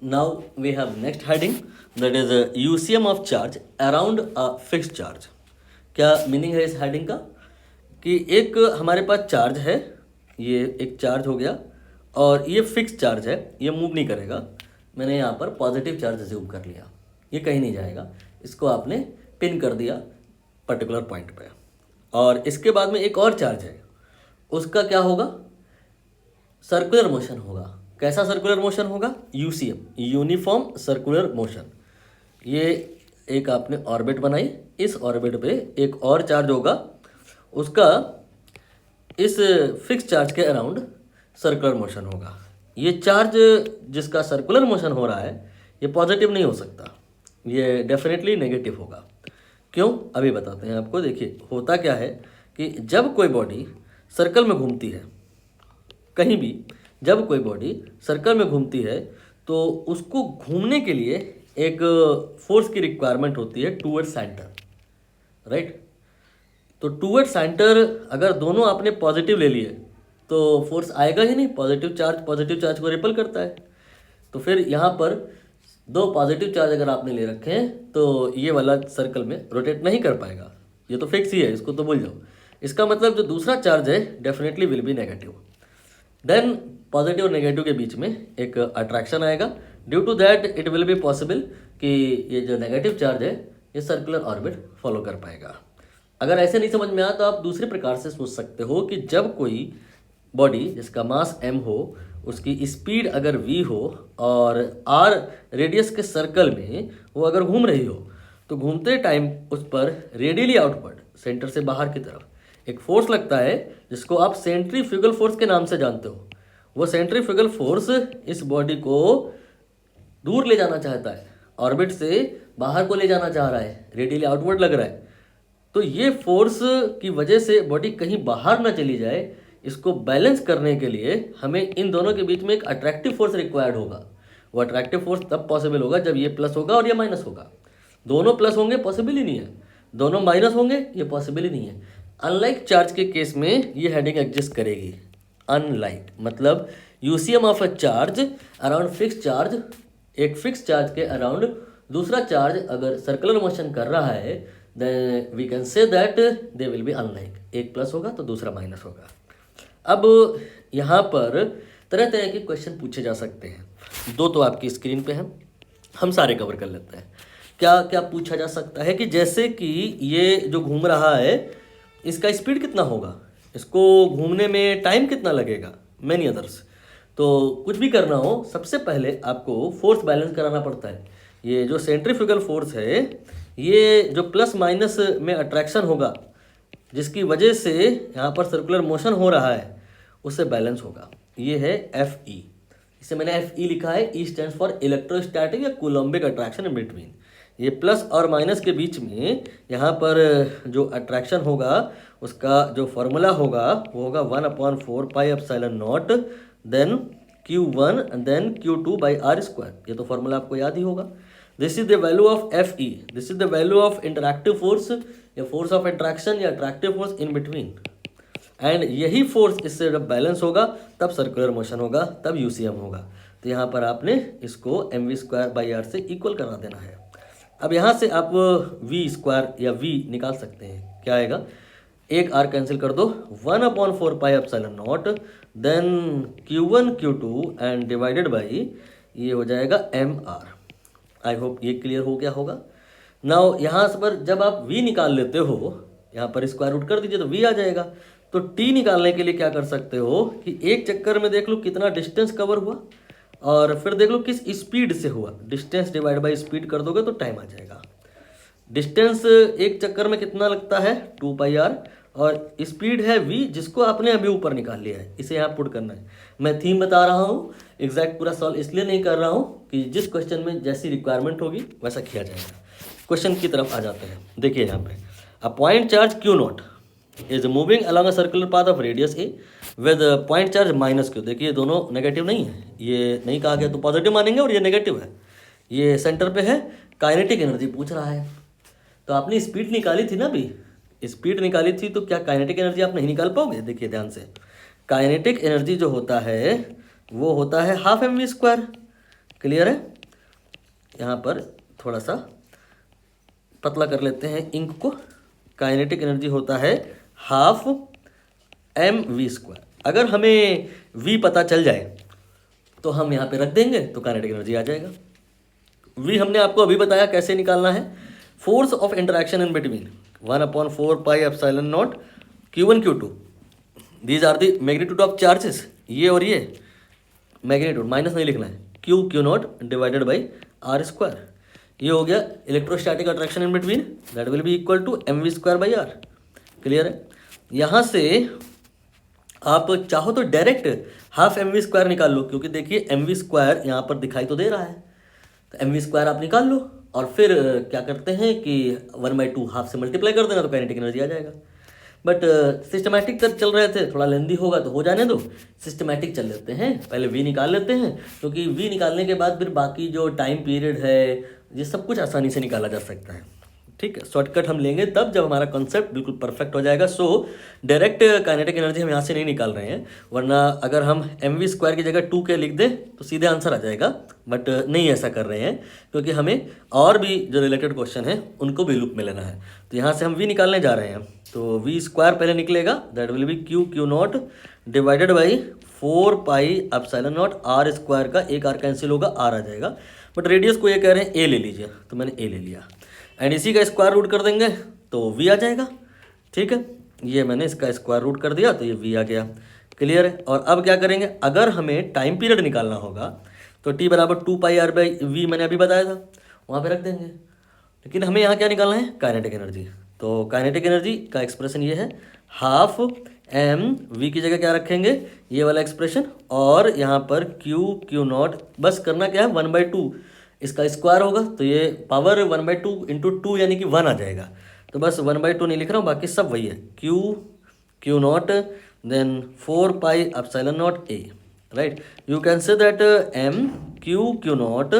Now we have next heading, that is UCM of charge around a fixed charge. क्या meaning है इस heading का कि एक हमारे पास चार्ज है, ये एक चार्ज हो गया और ये फिक्स चार्ज है, ये मूव नहीं करेगा। मैंने यहाँ पर पॉजिटिव चार्ज अज्यूम कर लिया, ये कहीं नहीं जाएगा, इसको आपने पिन कर दिया पर्टिकुलर पॉइंट पे। और इसके बाद में एक और चार्ज है, उसका क्या होगा, सर्कुलर मोशन होगा। कैसा सर्कुलर मोशन होगा, यूसीएम, यूनिफॉर्म सर्कुलर मोशन। ये एक आपने ऑर्बिट बनाई, इस ऑर्बिट पे एक और चार्ज होगा, उसका इस फिक्स चार्ज के अराउंड सर्कुलर मोशन होगा। ये चार्ज जिसका सर्कुलर मोशन हो रहा है ये पॉजिटिव नहीं हो सकता, ये डेफिनेटली नेगेटिव होगा। क्यों, अभी बताते हैं आपको। देखिए होता क्या है कि जब कोई बॉडी सर्कल में घूमती है, कहीं भी जब कोई बॉडी सर्कल में घूमती है तो उसको घूमने के लिए एक फोर्स की रिक्वायरमेंट होती है टूवर्ड सेंटर, राइट। तो टूवर्ड सेंटर अगर दोनों आपने पॉजिटिव ले लिए तो फोर्स आएगा ही नहीं, पॉजिटिव चार्ज को रिपल करता है। तो फिर यहाँ पर दो पॉजिटिव चार्ज अगर आपने ले रखे हैं तो ये वाला सर्कल में रोटेट नहीं कर पाएगा, ये तो फिक्स ही है, इसको तो भूल जाओ। इसका मतलब जो दूसरा चार्ज है definitely will be negative. Then positive और नेगेटिव के बीच में एक अट्रैक्शन आएगा, due to that it will be possible कि ये जो नेगेटिव चार्ज है ये सर्कुलर ऑर्बिट फॉलो कर पाएगा। अगर ऐसे नहीं समझ में आया तो आप दूसरे प्रकार से सोच सकते हो कि जब कोई बॉडी जिसका मास m हो, उसकी स्पीड अगर v हो और r रेडियस के सर्कल में वो अगर घूम रही हो तो घूमते टाइम उस पर रेडियली आउटवर्ड, सेंटर से बाहर की तरफ एक फोर्स लगता है जिसको आप सेंट्रीफ्यूगल फोर्स के नाम से जानते हो। वो सेंट्रीफ्यूगल फोर्स इस बॉडी को दूर ले जाना चाहता है, ऑर्बिट से बाहर को ले जाना चाह रहा है, रेडियली आउटवर्ड लग रहा है। तो ये फोर्स की वजह से बॉडी कहीं बाहर ना चली जाए, इसको बैलेंस करने के लिए हमें इन दोनों के बीच में एक अट्रैक्टिव फोर्स रिक्वायर्ड होगा। वो अट्रैक्टिव फोर्स तब पॉसिबल होगा जब ये प्लस होगा और ये माइनस होगा। दोनों प्लस होंगे पॉसिबल ही नहीं है, दोनों माइनस होंगे ये पॉसिबल ही नहीं है। अनलाइक चार्ज के केस में ये हेडिंग एग्जिस्ट करेगी। अनलाइक मतलब UCM of a charge around fix charge, एक फिक्स चार्ज के अराउंड दूसरा चार्ज अगर सर्कुलर मोशन कर रहा है then we can say that they will be unlike. एक प्लस होगा तो दूसरा माइनस होगा। अब यहाँ पर तरह तरह के क्वेश्चन पूछे जा सकते हैं, दो तो आपकी स्क्रीन पे हैं, हम सारे कवर कर लेते हैं। क्या क्या पूछा जा सकता है कि जैसे कि ये जो घूम रहा है इसका स्पीड कितना होगा, इसको घूमने में टाइम कितना लगेगा, मैनी अदर्स। तो कुछ भी करना हो सबसे पहले आपको फोर्स बैलेंस कराना पड़ता है। ये जो सेंट्रीफ्यूगल फोर्स है ये जो प्लस माइनस में अट्रैक्शन होगा जिसकी वजह से यहाँ पर सर्कुलर मोशन हो रहा है उससे बैलेंस होगा, ये है Fe। इसे मैंने Fe लिखा है, E स्टैंड्स फॉर इलेक्ट्रोस्टैटिक या कूलम्बिक अट्रैक्शन इन बिटवीन। ये प्लस और माइनस के बीच में यहाँ पर जो अट्रैक्शन होगा उसका जो फॉर्मूला होगा वो होगा 1/4 pi epsilon not then Q1 then Q2 by r square. ये तो फॉर्मूला आपको याद ही होगा। This is the value of Fe, this is the value of interactive force या फोर्स ऑफ अट्रैक्शन या attractive force in between. And यही force इससे जब बैलेंस होगा तब सर्कुलर मोशन होगा, तब यूसीएम होगा। तो यहाँ पर आपने इसको mv²/r से इक्वल करा देना है। अब यहाँ से आप v² या v निकाल सकते हैं, क्या आएगा, एक r कैंसिल कर दो, 1/4 pi epsilon not then Q1 Q2 and divided by ये हो जाएगा mr। आई होप ये क्लियर हो गया होगा। नाउ यहाँ पर जब आप v निकाल लेते हो, यहाँ पर स्क्वायर रूट कर दीजिए तो v आ जाएगा। तो t निकालने के लिए क्या कर सकते हो कि एक चक्कर में देख लो कितना डिस्टेंस कवर हुआ और फिर देख लो किस स्पीड से हुआ, डिस्टेंस डिवाइड बाई स्पीड कर दोगे तो टाइम आ जाएगा। डिस्टेंस एक चक्कर में कितना लगता है 2πr और स्पीड है v जिसको आपने अभी ऊपर निकाल लिया है, इसे यहाँ पुट करना है। मैं थीम बता रहा हूँ, एग्जैक्ट पूरा सॉल्व इसलिए नहीं कर रहा हूँ कि जिस क्वेश्चन में जैसी रिक्वायरमेंट होगी वैसा किया जाएगा। क्वेश्चन की तरफ आ जाते हैं। देखिए यहाँ पे a point charge Q0 is moving along a circular path of radius A with point charge -Q। देखिए दोनों नेगेटिव नहीं है, ये नहीं कहा गया तो पॉजिटिव मानेंगे और ये नेगेटिव है, ये सेंटर पे है। काइनेटिक एनर्जी पूछ रहा है, तो आपने स्पीड निकाली थी ना, अभी स्पीड निकाली थी, तो क्या काइनेटिक एनर्जी आप नहीं निकाल पाओगे। देखिए ध्यान से, काइनेटिक एनर्जी जो होता है वो होता है ½ mv²। क्लियर है। यहाँ पर थोड़ा सा पतला कर लेते हैं इंक को। काइनेटिक एनर्जी होता है हाफ mv²। अगर हमें v पता चल जाए तो हम यहाँ पे रख देंगे तो काइनेटिक एनर्जी आ जाएगा। v हमने आपको अभी बताया कैसे निकालना है। Force of interaction in between 1/4 pi epsilon not q1 q2, these are the magnitude of charges. ये और ये मैग्नीट्यूड माइनस नहीं लिखना है, q not divided by r²। ये हो गया electrostatic attraction in between, that will be equal to mv²/r। Clear है। यहाँ से आप चाहो तो डायरेक्ट हाफ mv² निकाल लो, क्योंकि देखिए mv² यहाँ पर दिखाई तो दे रहा है, तो mv² आप निकाल लो और फिर क्या करते हैं कि 1/2 हाफ से मल्टीप्लाई कर देना तो काइनेटिक एनर्जी आ जाएगा। बट सिस्टमैटिक तक चल रहे थे, थोड़ा लेंदी होगा तो हो जाने दो, सिस्टमैटिक चल लेते हैं। पहले v निकाल लेते हैं, क्योंकि v निकालने के बाद फिर बाकी जो टाइम पीरियड है ये सब कुछ आसानी से निकाला जा सकता है। ठीक है, शॉर्टकट हम लेंगे तब जब हमारा कॉन्सेप्ट बिल्कुल परफेक्ट हो जाएगा। सो डायरेक्ट काइनेटिक एनर्जी हम यहाँ से नहीं निकाल रहे हैं, वरना अगर हम mv² की जगह 2k लिख दें तो सीधे आंसर आ जाएगा। बट नहीं ऐसा कर रहे हैं, क्योंकि हमें और भी जो रिलेटेड क्वेश्चन है उनको भी लुक में लेना है। तो यहाँ से हम v निकालने जा रहे हैं, तो v² पहले निकलेगा, that will B q not divided by 4 pi epsilon not r²। का एक r कैंसिल होगा, r आ जाएगा। बट रेडियस को ये कह रहे हैं a ले लीजिए, तो मैंने a ले लिया एंड इसी का स्क्वायर रूट कर देंगे तो v आ जाएगा। ठीक है, ये मैंने इसका स्क्वायर रूट कर दिया तो ये v आ गया। क्लियर है। और अब क्या करेंगे, अगर हमें टाइम पीरियड निकालना होगा तो t बराबर 2πr/v मैंने अभी बताया था, वहाँ पे रख देंगे। लेकिन हमें यहाँ क्या निकालना है, काइनेटिक एनर्जी। तो काइनेटिक एनर्जी का एक्सप्रेशन ये है हाफ v की जगह क्या रखेंगे, ये वाला एक्सप्रेशन, और यहाँ पर q नॉट बस करना क्या है 1/2, इसका स्क्वायर होगा तो ये पावर 1/2 इंटू 2 यानी कि 1 आ जाएगा। तो बस 1/2 नहीं लिख रहा हूँ, बाकी सब वही है, q not then 4 pi epsilon not a, right. You can say that q not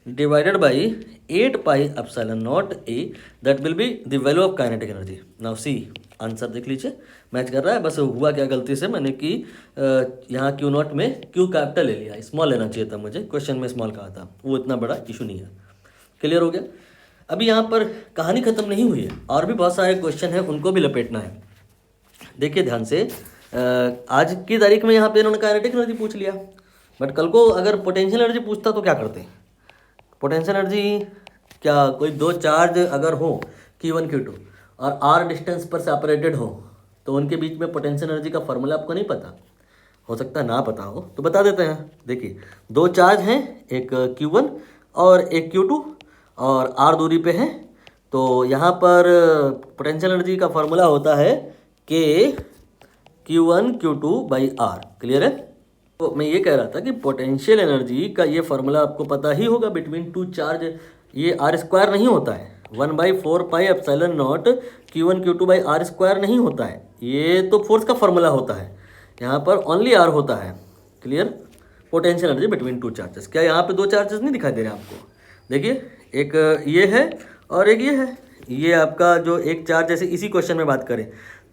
divided by 8 pi epsilon not a, that will be the value of kinetic energy. Now see answer देख लीजिए, match कर रहा है। बस हुआ क्या गलती से मैंने कि यहाँ q नॉट में q कैपिटल ले लिया, स्मॉल लेना चाहिए था मुझे, क्वेश्चन में स्मॉल कहा था, वो इतना बड़ा इशू नहीं है। क्लियर हो गया। अभी यहाँ पर कहानी खत्म नहीं हुई है, और भी बहुत सारे क्वेश्चन हैं, उनको भी लपेटना है। देखिए ध्यान से, आज की तारीख में यहाँ पे इन्होंने काइनेटिक एनर्जी पूछ लिया, बट कल को अगर पोटेंशियल एनर्जी पूछता तो क्या करते हैं। पोटेंशियल एनर्जी क्या, कोई दो चार्ज अगर हो q1 q2 और r डिस्टेंस पर सेपरेटेड हो, तो उनके बीच में पोटेंशियल एनर्जी का फॉर्मूला आपको नहीं पता, हो सकता है ना पता हो, तो बता देते हैं। देखिए दो चार्ज हैं, एक q1 और एक q2, और r दूरी पे है, तो यहाँ पर पोटेंशियल एनर्जी का फॉर्मूला होता है k q1 q2/r। क्लियर है। तो मैं ये कह रहा था कि पोटेंशियल एनर्जी का ये फॉर्मूला आपको पता ही होगा, बिटवीन टू चार्ज ये r² नहीं होता है, 1/4 pi epsilon not q1 q2/r² नहीं होता है, ये तो फोर्स का फॉर्मूला होता है, यहाँ पर ओनली r होता है। Clear. Potential energy between two charges, क्या यहाँ पे दो चार्जेस नहीं दिखाई दे रहे हैं आपको, देखिए एक ये है और एक ये है। ये आपका जो एक चार्ज, जैसे इसी क्वेश्चन में बात करें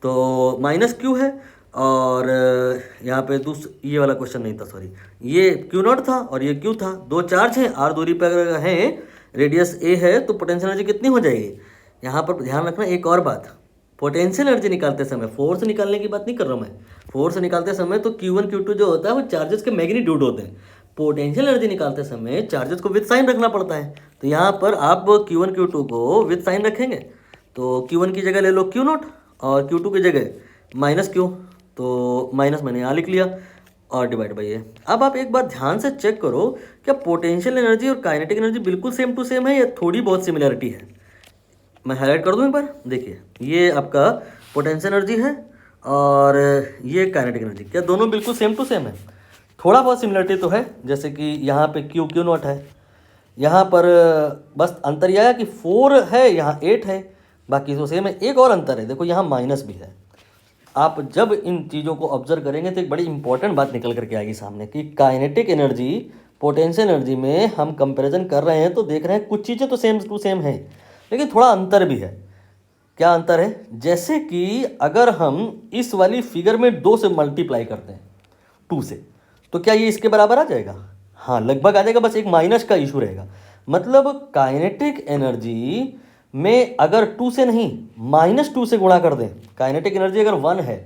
तो -q है, और यहाँ पे ये वाला क्वेश्चन नहीं था, सॉरी, ये q नॉट था और ये q था। दो चार्ज हैं, r दूरी पर अगर हैं, रेडियस a है, तो पोटेंशियल एनर्जी कितनी हो जाएगी। यहाँ पर ध्यान रखना एक और बात, पोटेंशियल एनर्जी निकालते समय, फोर्स निकालने की बात नहीं कर रहा हूँ मैं, फोर्स निकालते समय तो q1 q2 जो होता है वो चार्जेस के मैग्नीट्यूड होते हैं। पोटेंशियल एनर्जी निकालते समय चार्जेस को विद साइन रखना पड़ता है, तो यहाँ पर आप q1 q2 को विद साइन रखेंगे, तो q1 की जगह ले लो q नॉट और q2 की जगह -q, तो माइनस मैंने यहाँ लिख लिया और डिवाइड बाई ए। अब आप एक बार ध्यान से चेक करो, क्या पोटेंशियल एनर्जी और काइनेटिक एनर्जी बिल्कुल सेम टू सेम है या थोड़ी बहुत सिमिलरिटी है। मैं हाईलाइट कर दूँ एक बार, देखिए ये आपका पोटेंशियल एनर्जी है और ये काइनेटिक एनर्जी, क्या दोनों बिल्कुल सेम टू सेम है। थोड़ा बहुत सिमिलरिटी तो है, जैसे कि यहाँ पे q नॉट है, यहाँ पर बस अंतर यह है कि 4 है, यहाँ 8 है, बाकी तो सेम है। एक और अंतर है, देखो यहाँ माइनस भी है। आप जब इन चीज़ों को ऑब्जर्व करेंगे तो एक बड़ी इंपॉर्टेंट बात निकल करके आएगी सामने कि काइनेटिक एनर्जी पोटेंशियल एनर्जी में हम कंपैरिजन कर रहे हैं तो देख रहे हैं कुछ चीज़ें तो सेम टू सेम है, लेकिन थोड़ा अंतर भी है। क्या अंतर है, जैसे कि अगर हम इस वाली फिगर में 2 से मल्टीप्लाई करते हैं 2 से, तो क्या ये इसके बराबर आ जाएगा। हाँ लगभग आ जाएगा, बस एक माइनस का इशू रहेगा। मतलब काइनेटिक एनर्जी में अगर 2 से नहीं -2 से गुणा कर दें, काइनेटिक एनर्जी अगर 1 है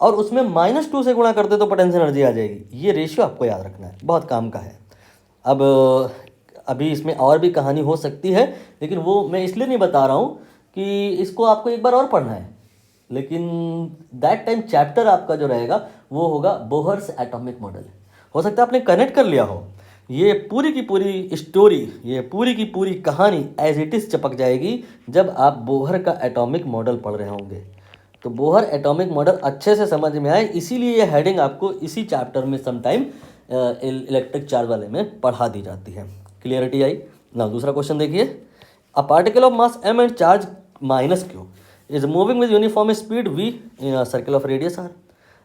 और उसमें -2 से गुणा कर दें तो पोटेंशियल एनर्जी आ जाएगी। ये रेशियो आपको याद रखना है, बहुत काम का है। अब अभी इसमें और भी कहानी हो सकती है, लेकिन वो मैं इसलिए नहीं बता रहा हूँ कि इसको आपको एक बार और पढ़ना है, लेकिन दैट टाइम चैप्टर आपका जो रहेगा वो होगा बोहर्स एटॉमिक मॉडल। हो सकता है आपने कनेक्ट कर लिया हो, ये पूरी की पूरी स्टोरी, ये पूरी की पूरी कहानी एज इट इज़ चिपक जाएगी जब आप बोहर का एटॉमिक मॉडल पढ़ रहे होंगे। तो बोहर एटॉमिक मॉडल अच्छे से समझ में आए, इसीलिए ये हेडिंग आपको इसी चैप्टर में समटाइम इलेक्ट्रिक चार्ज वाले में पढ़ा दी जाती है। क्लियरिटी आई ना। दूसरा क्वेश्चन देखिए, a particle of mass m and charge -q is moving with uniform speed v in circle of radius r।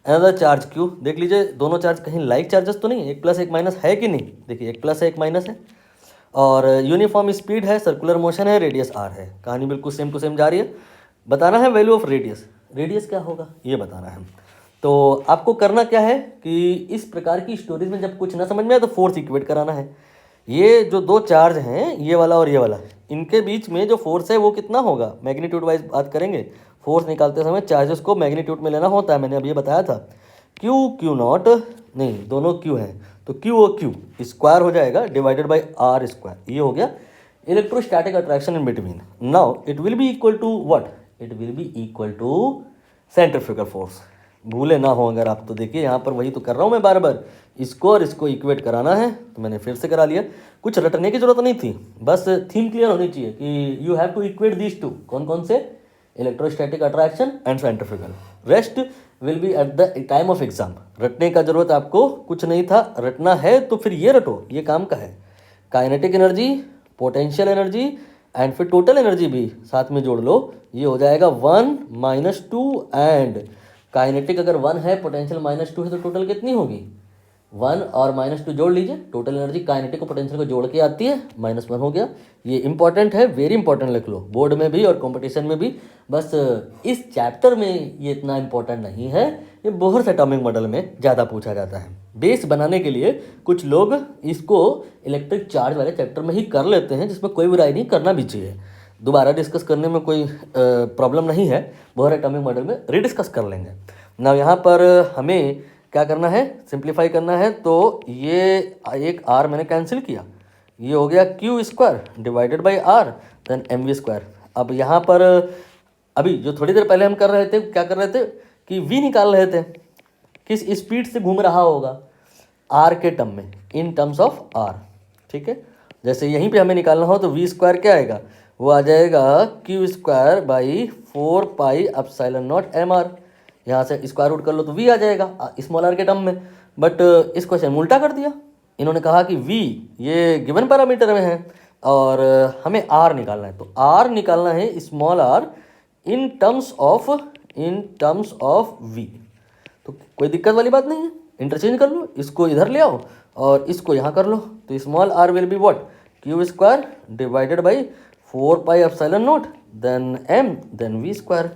Another charge q, देख लीजिए दोनों चार्ज कहीं लाइक चार्जेस तो नहीं, एक प्लस एक माइनस है कि नहीं, देखिए एक प्लस है एक माइनस है, और यूनिफॉर्म स्पीड है, सर्कुलर मोशन है, रेडियस r है, कहानी बिल्कुल सेम टू सेम जा रही है। बताना है वैल्यू ऑफ रेडियस, रेडियस क्या होगा ये बताना है। तो आपको करना क्या है कि इस प्रकार की स्टोरीज में जब कुछ ना समझ में आए तो फोर्स इक्वेट कराना है। ये जो दो चार्ज हैं, ये वाला और ये वाला, इनके बीच में जो फोर्स है वो कितना होगा, मैग्नीट्यूड वाइज बात करेंगे। फोर्स निकालते समय चार्जेस को मैग्नीट्यूड में लेना होता है, मैंने अभी ये बताया था। क्यू क्यू नॉट नहीं, दोनों क्यू हैं तो क्यू और क्यू स्क्वायर हो जाएगा डिवाइडेड बाई आर स्क्वायर। ये हो गया electrostatic attraction in between. Now it will be equal to what, it will be equal to centrifugal force. भूले ना हो अगर आप, तो देखिए यहाँ पर वही तो कर रहा हूँ मैं बार बार, इसको और इसको इक्वेट कराना है तो मैंने फिर से करा लिया। कुछ रटने की जरूरत नहीं थी, बस थीम क्लियर होनी चाहिए कि you have to equate these two. कौन कौन से, electrostatic attraction and centrifugal. Rest will be at the time of exam. रटने का जरूरत आपको कुछ नहीं था, रटना है तो फिर ये रटो, ये काम का है। Kinetic energy, potential energy and फिर टोटल एनर्जी भी साथ में जोड़ लो, ये हो जाएगा 1 -2 एंड काइनेटिक अगर 1 है, पोटेंशियल -2 है तो टोटल कितनी होगी, 1 और -2 जोड़ लीजिए, टोटल एनर्जी काइनेटिक को पोटेंशियल को जोड़ के आती है, -1 हो गया। ये इंपॉर्टेंट है, वेरी इंपॉर्टेंट लिख लो, बोर्ड में भी और कंपटीशन में भी। बस इस चैप्टर में ये इतना इंपॉर्टेंट नहीं है, ये बोहर्स एटॉमिक मॉडल में ज़्यादा पूछा जाता है। बेस बनाने के लिए कुछ लोग इसको इलेक्ट्रिक चार्ज वाले चैप्टर में ही कर लेते हैं, जिसमें कोई बुराई नहीं, करना भी चाहिए। दोबारा डिस्कस करने में कोई प्रॉब्लम नहीं है, बोहर एटॉमिक मॉडल में रीडिस्कस कर लेंगे ना। यहाँ पर हमें क्या करना है, सिंप्लीफाई करना है। तो ये एक r मैंने कैंसिल किया, ये हो गया q square divided by r then m v square. अब यहाँ पर अभी जो थोड़ी देर पहले हम कर रहे थे, क्या कर रहे थे कि v निकाल रहे थे, किस स्पीड से घूम रहा होगा, r के टर्म में, इन टर्म्स ऑफ r। ठीक है, जैसे यहीं पे हमें निकालना हो तो वी स्क्वायर क्या आएगा, वो आ जाएगा q square by 4 pi epsilon not m r. यहाँ से स्क्वायर रूट कर लो तो वी आ जाएगा स्मॉल आर के टर्म में। बट इस क्वेश्चन में उल्टा कर दिया, इन्होंने कहा कि वी ये गिवन पैरामीटर में है और हमें आर निकालना है, तो आर निकालना है small r in terms of v. तो कोई दिक्कत वाली बात नहीं है, इंटरचेंज कर लो, इसको इधर ले आओ और इसको यहाँ कर लो, तो small r will be what, q square divided by 4 pi epsilon not then m then v square.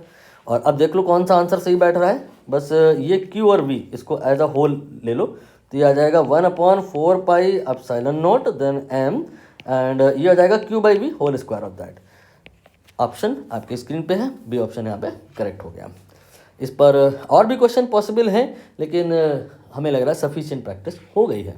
और अब देख लो कौन सा आंसर सही बैठ रहा है, बस ये क्यू और वी इसको एज अ होल ले लो, तो ये आ जाएगा 1/4 pi epsilon not then m and ये आ जाएगा q by v whole square of that. Option आपकी स्क्रीन पे है, बी ऑप्शन यहाँ पे करेक्ट हो गया। इस पर और भी क्वेश्चन पॉसिबल हैं, लेकिन हमें लग रहा है सफिशिएंट प्रैक्टिस हो गई है।